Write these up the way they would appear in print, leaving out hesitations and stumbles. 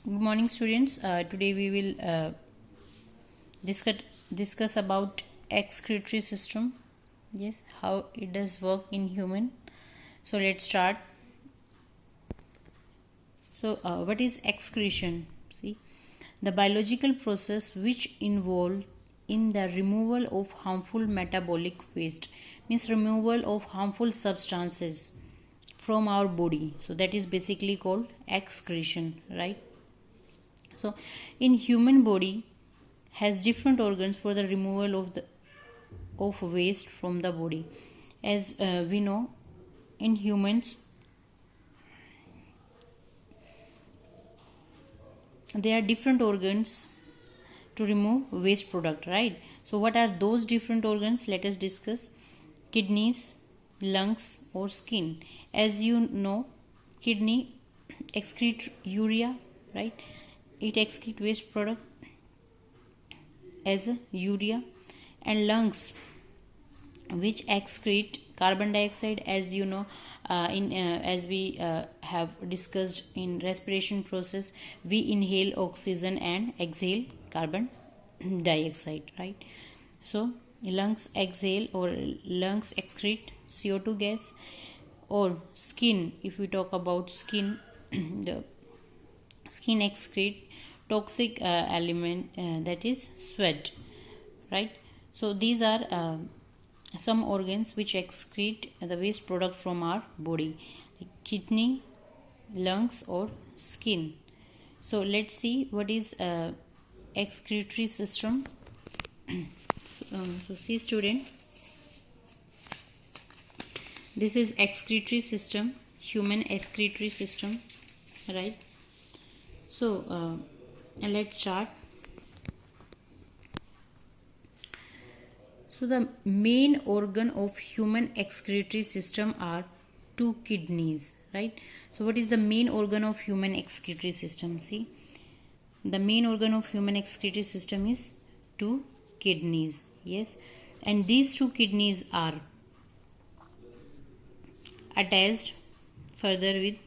Good morning, students. Today we will discuss about excretory system. Yes, how it does work in human. So let's start. So what is excretion? See, the biological process which involve in the removal of harmful metabolic waste, means removal of harmful substances from our body. So that is basically called excretion, right? So in human body has different organs for the removal of waste from the body. As we know, in humans there are different organs to remove waste product, right? So what are those different organs? Let us discuss. Kidneys, lungs or skin. As you know, kidney excrete urea, right? It excrete waste product as a urea, and lungs which excrete carbon dioxide. As you know, in as we have discussed in respiration process, we inhale oxygen and exhale carbon dioxide, right? So lungs exhale or lungs excrete CO2 gas. Or skin, if we talk about skin, the skin excrete toxic element, that is sweat, right? So these are some organs which excrete the waste product from our body, like kidney, lungs or skin. So let's see what is excretory system. So see student, this is excretory system, human excretory system, right? So let's start. So the main organ of human excretory system are two kidneys, right? So what is the main organ of human excretory system? See, the main organ of human excretory system is two kidneys, yes, and these two kidneys are attached further with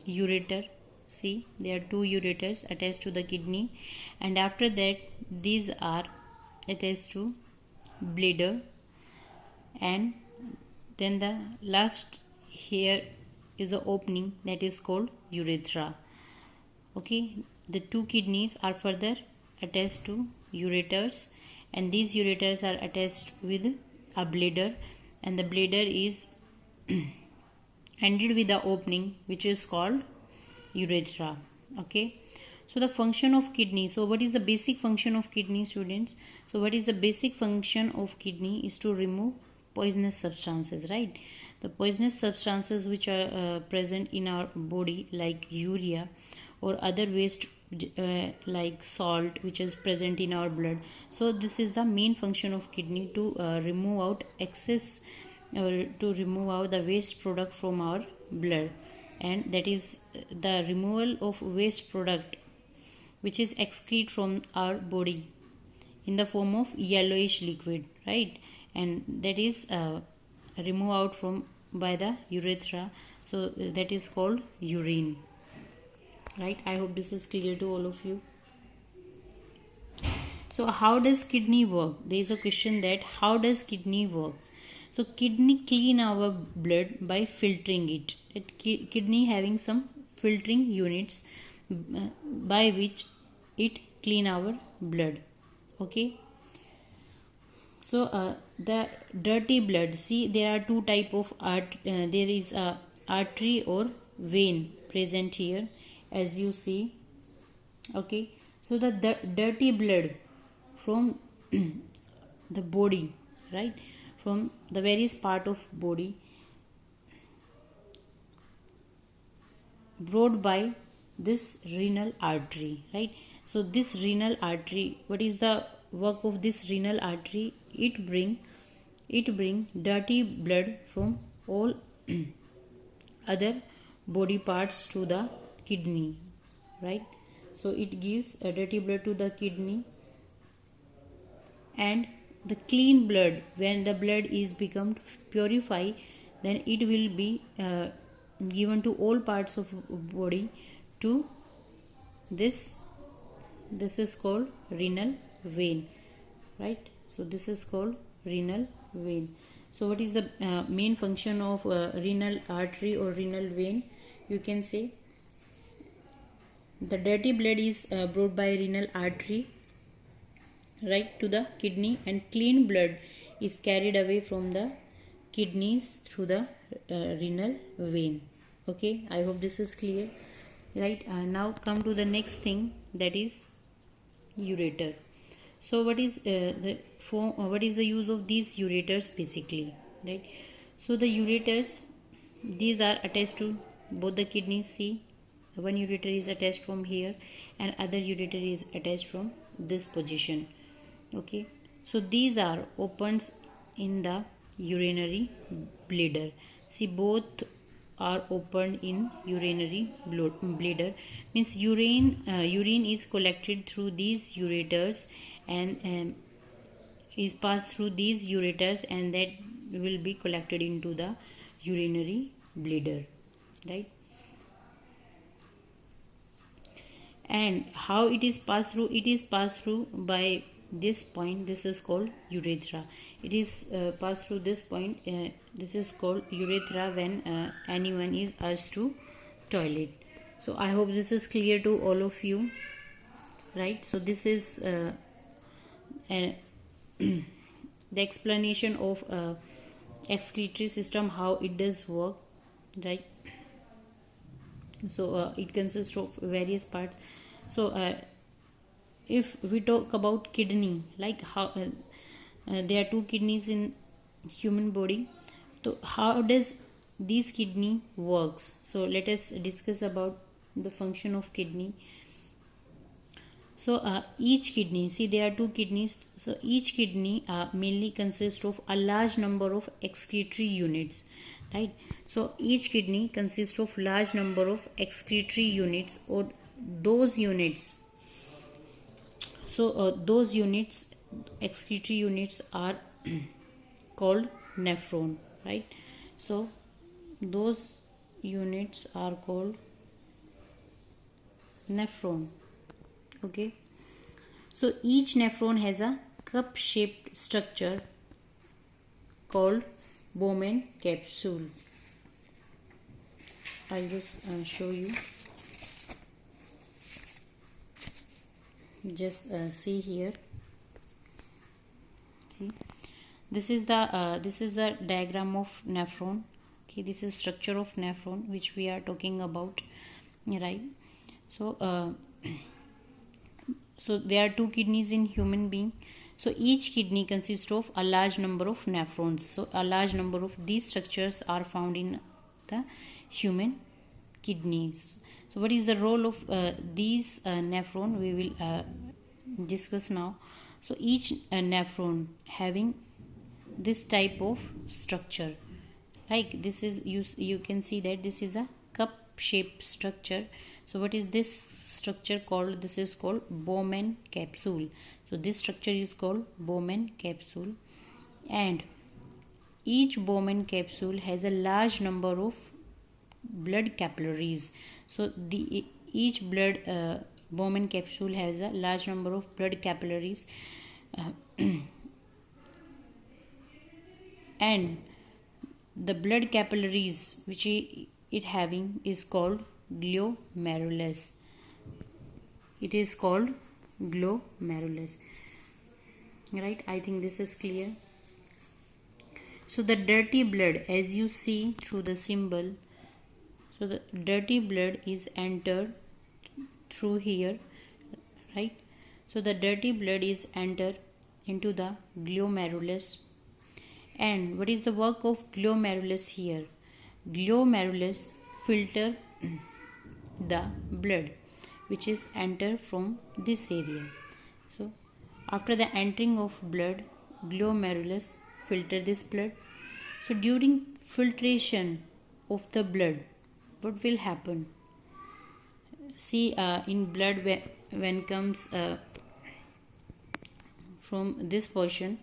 ureter. See, there are two ureters attached to the kidney, and after that these are attached to bladder, and then the last here is a opening that is called urethra. Okay, the two kidneys are further attached to ureters, and these ureters are attached with a bladder, and the bladder is ended with the opening which is called urethra. Okay, so the function of kidney. So what is the basic function of kidney, students? So what is the basic function of kidney is to remove poisonous substances, right? The poisonous substances which are present in our body, like urea or other waste, like salt which is present in our blood. So this is the main function of kidney, to remove out excess or to remove out the waste product from our blood, and that is the removal of waste product which is excrete from our body in the form of yellowish liquid, right? And that is removed out from by the urethra. So that is called urine, right? I hope this is clear to all of you. So how does kidney work? There is a question that how does kidney works? So kidney clean our blood by filtering it. Kidney having some filtering units by which it clean our blood. Okay. So the dirty blood. See, there are two type of there is a artery or vein present here, as you see. Okay. So the dirty blood from the body, right, from the various part of body, brought by this renal artery, right? So this renal artery, what is the work of this renal artery? It bring dirty blood from all other body parts to the kidney, right? So it gives a dirty blood to the kidney, and the clean blood, when the blood is become purified, then it will be given to all parts of body to this is called renal vein, right? So this is called renal vein. So what is the main function of renal artery or renal vein? You can say the dirty blood is brought by renal artery, right, to the kidney, and clean blood is carried away from the kidneys through the renal vein. Okay, I hope this is clear, right? Now come to the next thing, that is ureter. So what is what is the use of these ureters basically, right? So the ureters, these are attached to both the kidneys. See, one ureter is attached from here and other ureter is attached from this position. Okay, so these are opens in the urinary bladder. See, both are opened in urinary bladder, means urine is collected through these ureters and is passed through these ureters, and that will be collected into the urinary bladder, right? And how it is passed through? It is passed through by this point. This is called urethra. It is passed through this point. This is called urethra when anyone is asked to toilet. So I hope this is clear to all of you, right? So this is the explanation of excretory system, how it does work, right? So it consists of various parts. So if we talk about kidney, like how there are two kidneys in human body, so how does this kidney works? So let us discuss about the function of kidney. So each kidney, see, there are two kidneys. So each kidney mainly consists of a large number of excretory units, right? So each kidney consists of large number of excretory units, or those units. So those units, excretory units, are called nephron, right? So those units are called nephron. Okay, so each nephron has a cup shaped structure called Bowman capsule. I'll just show you. Just see here. See, this is the diagram of nephron. Okay, this is structure of nephron which we are talking about, right? So so there are two kidneys in human being. So each kidney consists of a large number of nephrons. So a large number of these structures are found in the human kidneys. So what is the role of these nephron? We will discuss now. So each nephron having this type of structure, like this is, you can see that this is a cup shaped structure. So what is this structure called? This is called Bowman capsule. So this structure is called Bowman capsule, and each Bowman capsule has a large number of blood capillaries. So each Bowman capsule has a large number of blood capillaries, and the blood capillaries which it having is called glomerulus. It is called glomerulus, right? I think this is clear. So the dirty blood, as you see through the symbol, so the dirty blood is entered through here, right? So the dirty blood is entered into the glomerulus. And what is the work of glomerulus here? Glomerulus filter the blood which is entered from this area. So after the entering of blood, glomerulus filter this blood. So during filtration of the blood, what will happen? See, in blood when comes from this portion,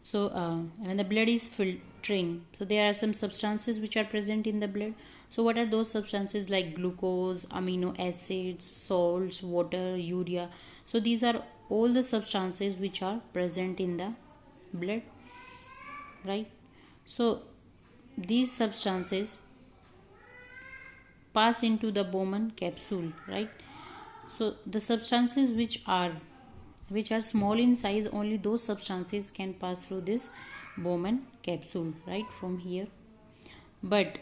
so when the blood is filtering, so there are some substances which are present in the blood. So what are those substances? Like glucose, amino acids, salts, water, urea. So these are all the substances which are present in the blood, right? So these substances pass into the Bowman capsule, right? So the substances which are small in size, only those substances can pass through this Bowman capsule, right, from here. But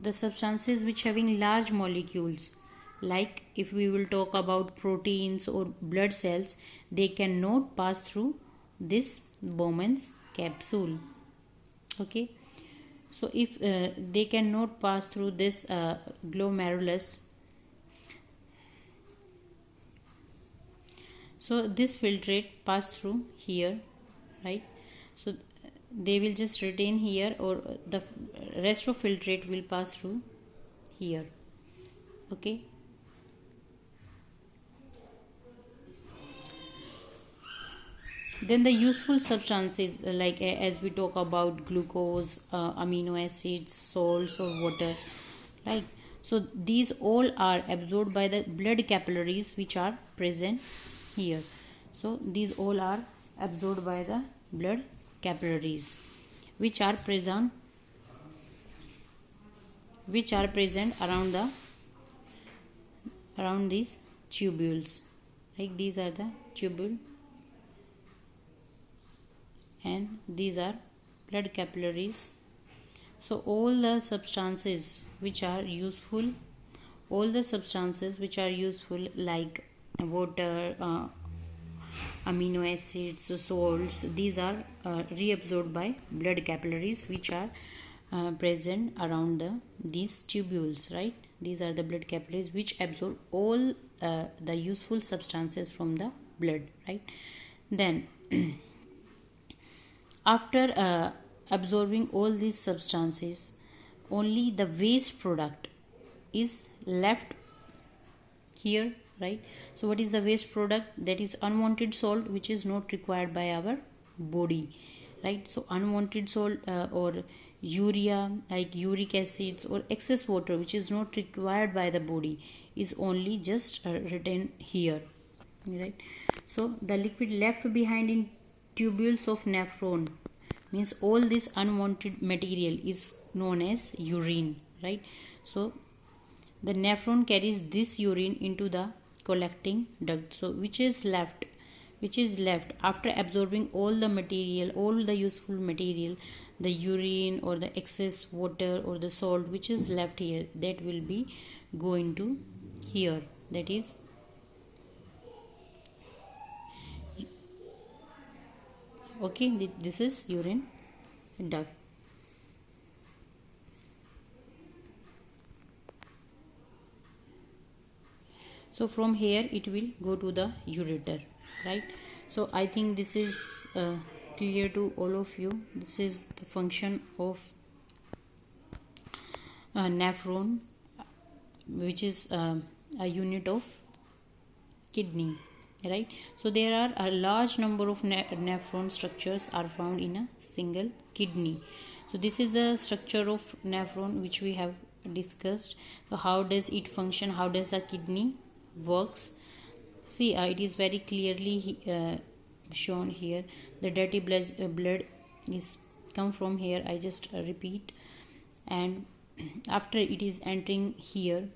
the substances which having large molecules, like if we will talk about proteins or blood cells, they cannot pass through this Bowman's capsule. Okay, so if they cannot pass through this glomerulus, so this filtrate pass through here, right? So they will just retain here, or the rest of filtrate will pass through here. Okay, then the useful substances, like as we talk about glucose, amino acids, salts, or water, right? So these all are absorbed by the blood capillaries which are present here. So these all are absorbed by the blood capillaries which are present around these tubules. Like these are the tubule and these are blood capillaries. So all the substances which are useful, like water, amino acids, salts, these are reabsorbed by blood capillaries which are present around these tubules, right? These are the blood capillaries which absorb all the useful substances from the blood, right? Then after absorbing all these substances, only the waste product is left here, right? So what is the waste product? That is unwanted salt which is not required by our body, right? So unwanted salt or urea, like uric acids, or excess water which is not required by the body is only just written here, right? So the liquid left behind in tubules of nephron, means all this unwanted material is known as urine, right? So the nephron carries this urine into the collecting duct. So which is left after absorbing all the material, all the useful material, the urine or the excess water or the salt which is left here, that will be going to here, that is okay, this is urine duct. So from here it will go to the ureter, right? So I think this is clear to all of you. This is the function of nephron, which is a unit of kidney, right? So there are a large number of nephron structures are found in a single kidney. So this is the structure of nephron which we have discussed. So how does it function? How does a kidney works? See, it is very clearly shown here. The dirty blood is come from here. I just repeat, and after it is entering here,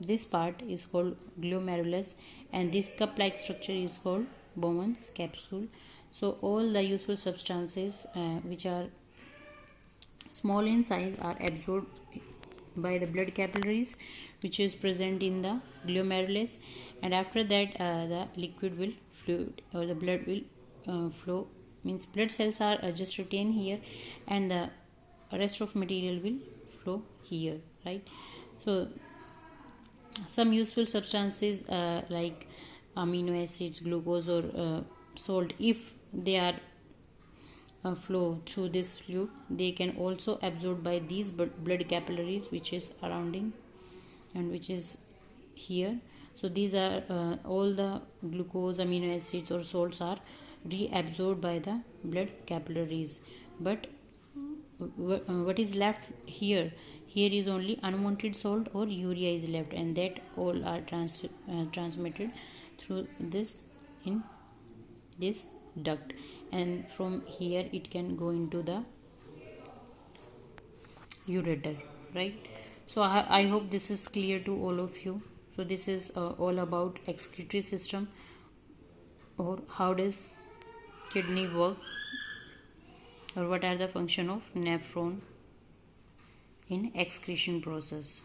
this part is called glomerulus, and this cup-like structure is called Bowman's capsule. So all the useful substances which are small in size are absorbed by the blood capillaries which is present in the glomerulus, and after that the liquid will fluid or the blood will flow, means blood cells are just retained here and the rest of material will flow here, right? So some useful substances like amino acids, glucose, or salt, if they are flow through this fluid, they can also absorbed by these blood capillaries which is surrounding and which is here. So these are all the glucose, amino acids, or salts are reabsorbed by the blood capillaries, but what is left here? Here is only unwanted salt or urea is left, and that all are transmitted through this in this duct, and from here it can go into the ureter, right? So I hope this is clear to all of you. So this is all about excretory system, or how does kidney work, or what are the function of nephron in excretion process.